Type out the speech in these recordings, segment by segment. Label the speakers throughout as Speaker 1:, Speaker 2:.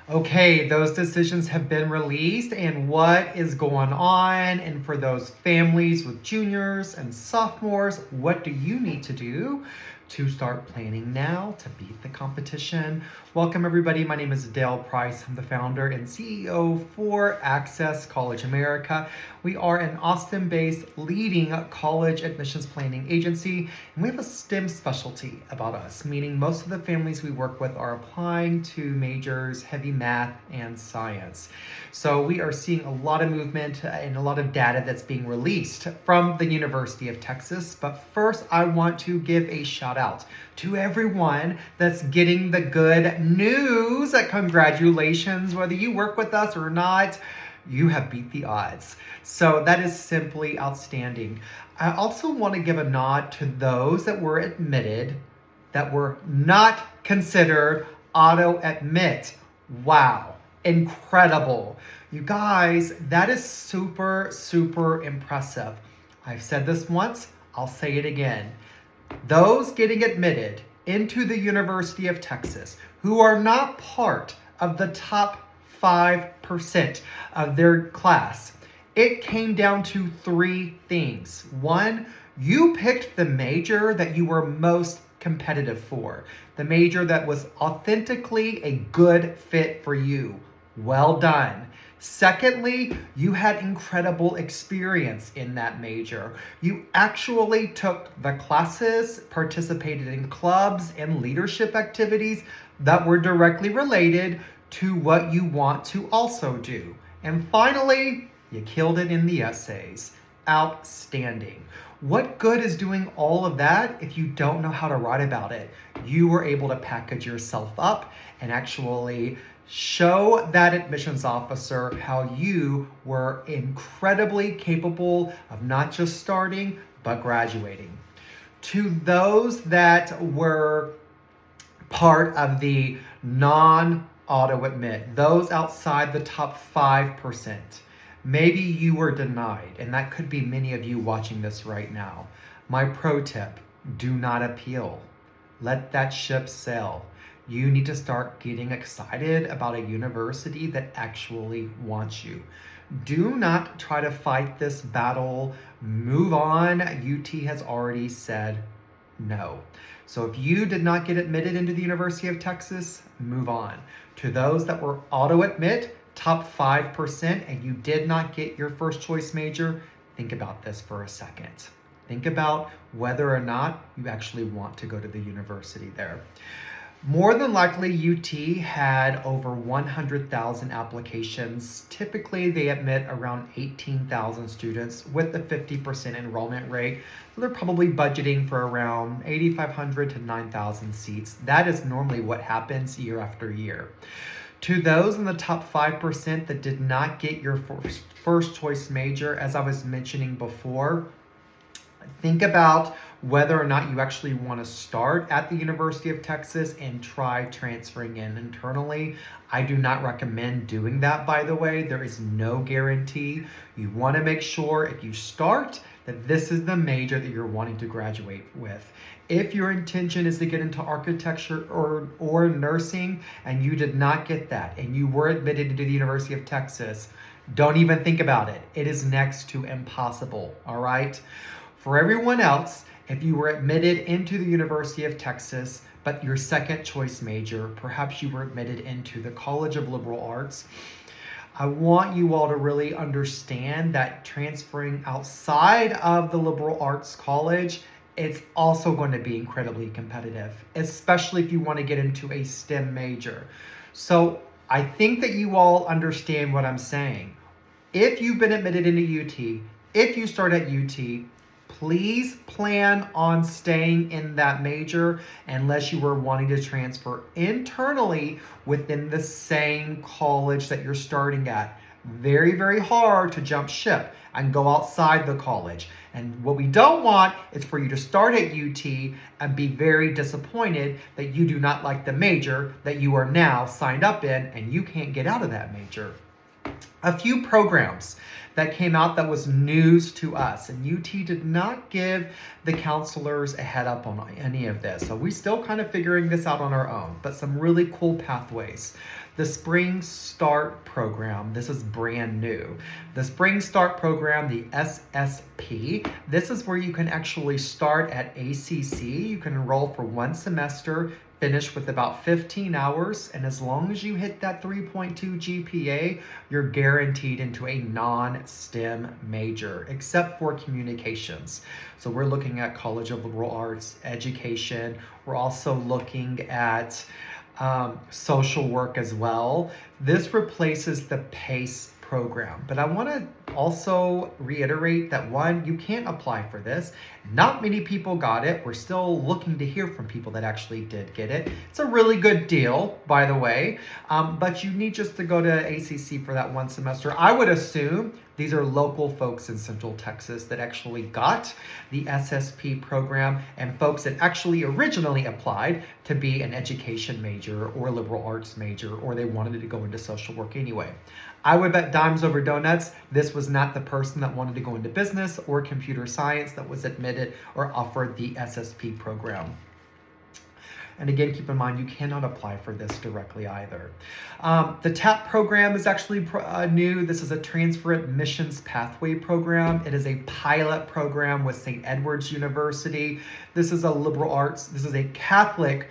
Speaker 1: Okay, those decisions have been released, and what is going on? And for those families with juniors and sophomores, what do you need to do to start planning now to beat the competition? Welcome, everybody. My name is Dale Price. I'm the founder and CEO for Access College America. We are an Austin based leading college admissions planning agency, and we have a STEM specialty about us, meaning most of the families we work with are applying to majors heavy math and science. So we are seeing a lot of movement and a lot of data that's being released from the University of Texas. But first, I want to give a shout out to everyone that's getting the good news. Congratulations, whether you work with us or not. You have beat the odds. So that is simply outstanding. I also want to give a nod to those that were admitted that were not considered auto admit. Wow, incredible. You guys, that is super, super impressive. I've said this once, I'll say it again. Those getting admitted into the University of Texas who are not part of the top 5% of their class, it came down to three things. One, you picked the major that you were most competitive for, the major that was authentically a good fit for you. Well done. Secondly, you had incredible experience in that major. You actually took the classes, participated in clubs and leadership activities that were directly related to what you want to also do. And finally, you killed it in the essays. Outstanding. What good is doing all of that if you don't know how to write about it? You were able to package yourself up and actually show that admissions officer how you were incredibly capable of not just starting, but graduating. To those that were part of the non-auto admit, those outside the top 5%, maybe you were denied, and that could be many of you watching this right now. My pro tip, do not appeal. Let that ship sail. You need to start getting excited about a university that actually wants you. Do not try to fight this battle. Move on. UT has already said no. So if you did not get admitted into the University of Texas, move on. To those that were auto admit, top 5%, and you did not get your first choice major, think about this for a second. Think about whether or not you actually want to go to the university there. More than likely, UT had over 100,000 applications. Typically, they admit around 18,000 students with a 50% enrollment rate. So they're probably budgeting for around 8,500 to 9,000 seats. That is normally what happens year after year. To those in the top 5% that did not get your first choice major, as I was mentioning before, think about whether or not you actually want to start at the University of Texas and try transferring in internally. I do not recommend doing that, by the way. There is no guarantee. You want to make sure if you start that this is the major that you're wanting to graduate with. If your intention is to get into architecture or nursing and you did not get that and you were admitted into the University of Texas, don't even think about it. It is next to impossible, all right? For everyone else, if you were admitted into the University of Texas, but your second choice major, perhaps you were admitted into the College of Liberal Arts, I want you all to really understand that transferring outside of the liberal arts college, it's also going to be incredibly competitive, especially if you want to get into a STEM major. So I think that you all understand what I'm saying. If you've been admitted into UT, if you start at UT, please plan on staying in that major unless you were wanting to transfer internally within the same college that you're starting at. Very, very hard to jump ship and go outside the college. And what we don't want is for you to start at UT and be very disappointed that you do not like the major that you are now signed up in and you can't get out of that major. a few programs that came out that was news to us, and UT did not give the counselors a head up on any of this. So we're still kind of figuring this out on our own, but some really cool pathways. The Spring Start program, this is brand new. The Spring Start program, the SSP, this is where you can actually start at ACC. You can enroll for one semester, finish with about 15 hours, and as long as you hit that 3.2 GPA, you're guaranteed into a non-STEM major, except for communications. So we're looking at College of Liberal Arts, education. We're also looking at social work as well. This replaces the PACE program. But I want to also reiterate that one, you can't apply for this. Not many people got it. We're still looking to hear from people that actually did get it. It's a really good deal, by the way, but you need just to go to ACC for that one semester. I would assume these are local folks in Central Texas that actually got the SSP program, and folks that actually originally applied to be an education major or liberal arts major, or they wanted to go into social work anyway. I would bet dimes over donuts this was not the person that wanted to go into business or computer science that was admitted or offered the SSP program. And again, keep in mind, you cannot apply for this directly either. The TAP program is actually new. This is a Transfer Admissions Pathway program. It is a pilot program with St. Edward's University. This is a liberal arts, this is a Catholic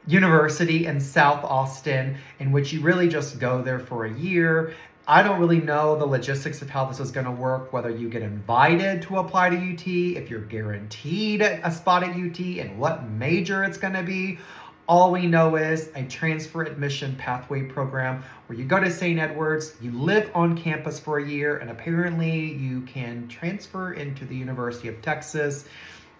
Speaker 1: university in South Austin, in which you really just go there for a year. I don't really know the logistics of how this is going to work, whether you get invited to apply to UT, if you're guaranteed a spot at UT, and what major it's going to be. All we know is a transfer admission pathway program where you go to St. Edward's, you live on campus for a year, and apparently you can transfer into the University of Texas.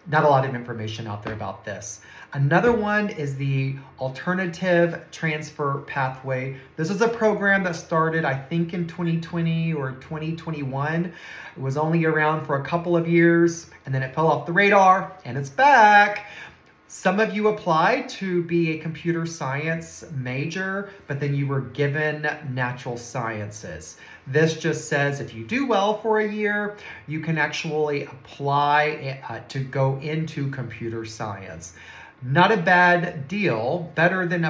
Speaker 1: Not a lot of information out there about this. Another one is the Alternative Transfer Pathway. This is a program that started, I think, in 2020 or 2021. It was only around for a couple of years, and then it fell off the radar, and it's back. Some of you applied to be a computer science major, but then you were given natural sciences. This just says if you do well for a year, you can actually apply to go into computer science. Not a bad deal. Better than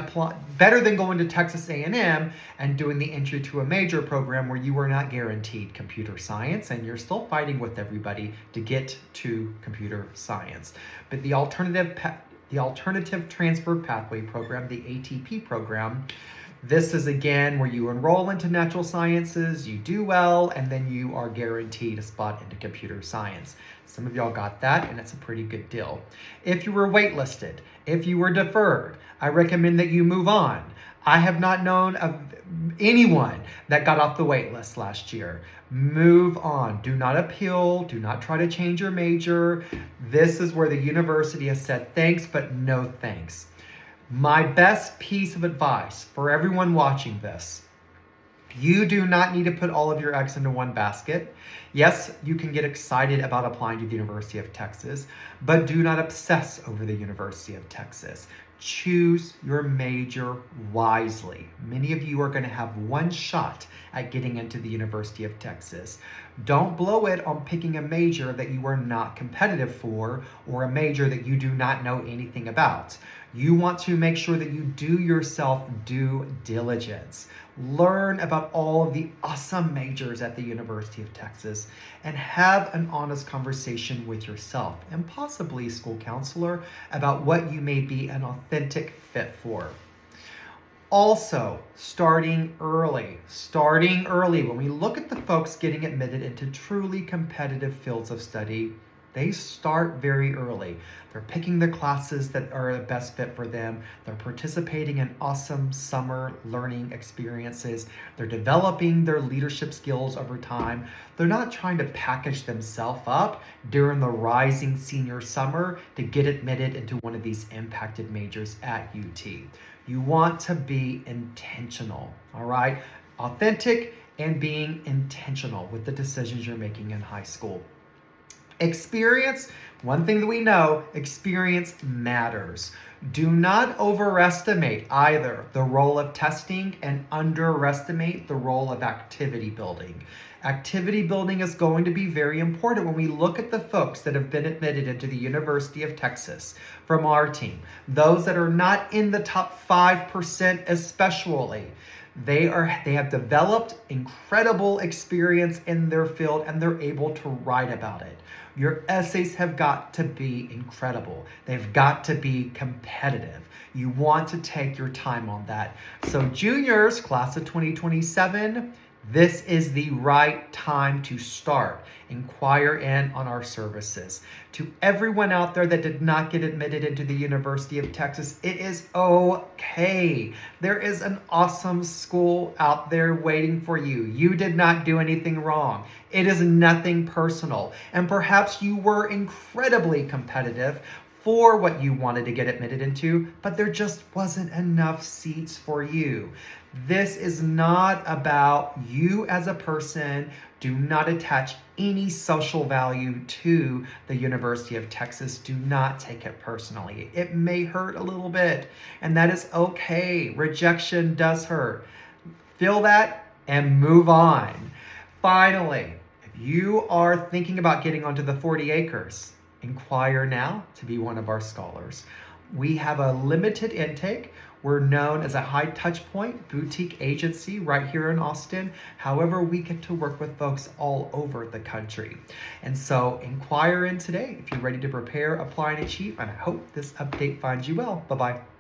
Speaker 1: going to Texas A&M and doing the entry to a major program where you are not guaranteed computer science and you're still fighting with everybody to get to computer science. But the Alternative Transfer Pathway program, the ATP program, this is again where you enroll into natural sciences, you do well, and then you are guaranteed a spot into computer science. Some of y'all got that, and it's a pretty good deal. If you were waitlisted, if you were deferred, I recommend that you move on. I have not known of anyone that got off the wait list last year. Move on. Do not appeal. Do not try to change your major. This is where the university has said thanks, but no thanks. My best piece of advice for everyone watching this: you do not need to put all of your eggs into one basket. Yes, you can get excited about applying to the University of Texas, but do not obsess over the University of Texas. Choose your major wisely. Many of you are going to have one shot at getting into the University of Texas. Don't blow it on picking a major that you are not competitive for or a major that you do not know anything about. You want to make sure that you do yourself due diligence. Learn about all of the awesome majors at the University of Texas and have an honest conversation with yourself and possibly school counselor about what you may be an authentic fit for. Also, starting early. When we look at the folks getting admitted into truly competitive fields of study, they start very early. They're picking the classes that are the best fit for them. They're participating in awesome summer learning experiences. They're developing their leadership skills over time. They're not trying to package themselves up during the rising senior summer to get admitted into one of these impacted majors at UT. You want to be intentional, all right? Authentic and being intentional with the decisions you're making in high school. Experience, one thing that we know, experience matters. Do not overestimate either the role of testing and underestimate the role of activity building. Activity building is going to be very important when we look at the folks that have been admitted into the University of Texas from our team. Those that are not in the top 5% especially. They have developed incredible experience in their field and they're able to write about it. Your essays have got to be incredible. They've got to be competitive. You want to take your time on that. So juniors, class of 2027, this is the right time to start. Inquire in on our services. To everyone out there that did not get admitted into the University of Texas, it is okay. There is an awesome school out there waiting for you. You did not do anything wrong. It is nothing personal. And perhaps you were incredibly competitive for what you wanted to get admitted into, but there just wasn't enough seats for you. This is not about you as a person. Do not attach any social value to the University of Texas. Do not take it personally. It may hurt a little bit, and that is okay. Rejection does hurt. Feel that and move on. Finally, if you are thinking about getting onto the 40 acres, inquire now to be one of our scholars. We have a limited intake. We're known as a high touch point boutique agency right here in Austin. However, we get to work with folks all over the country. And so inquire in today if you're ready to prepare, apply, and achieve. And I hope this update finds you well. Bye-bye.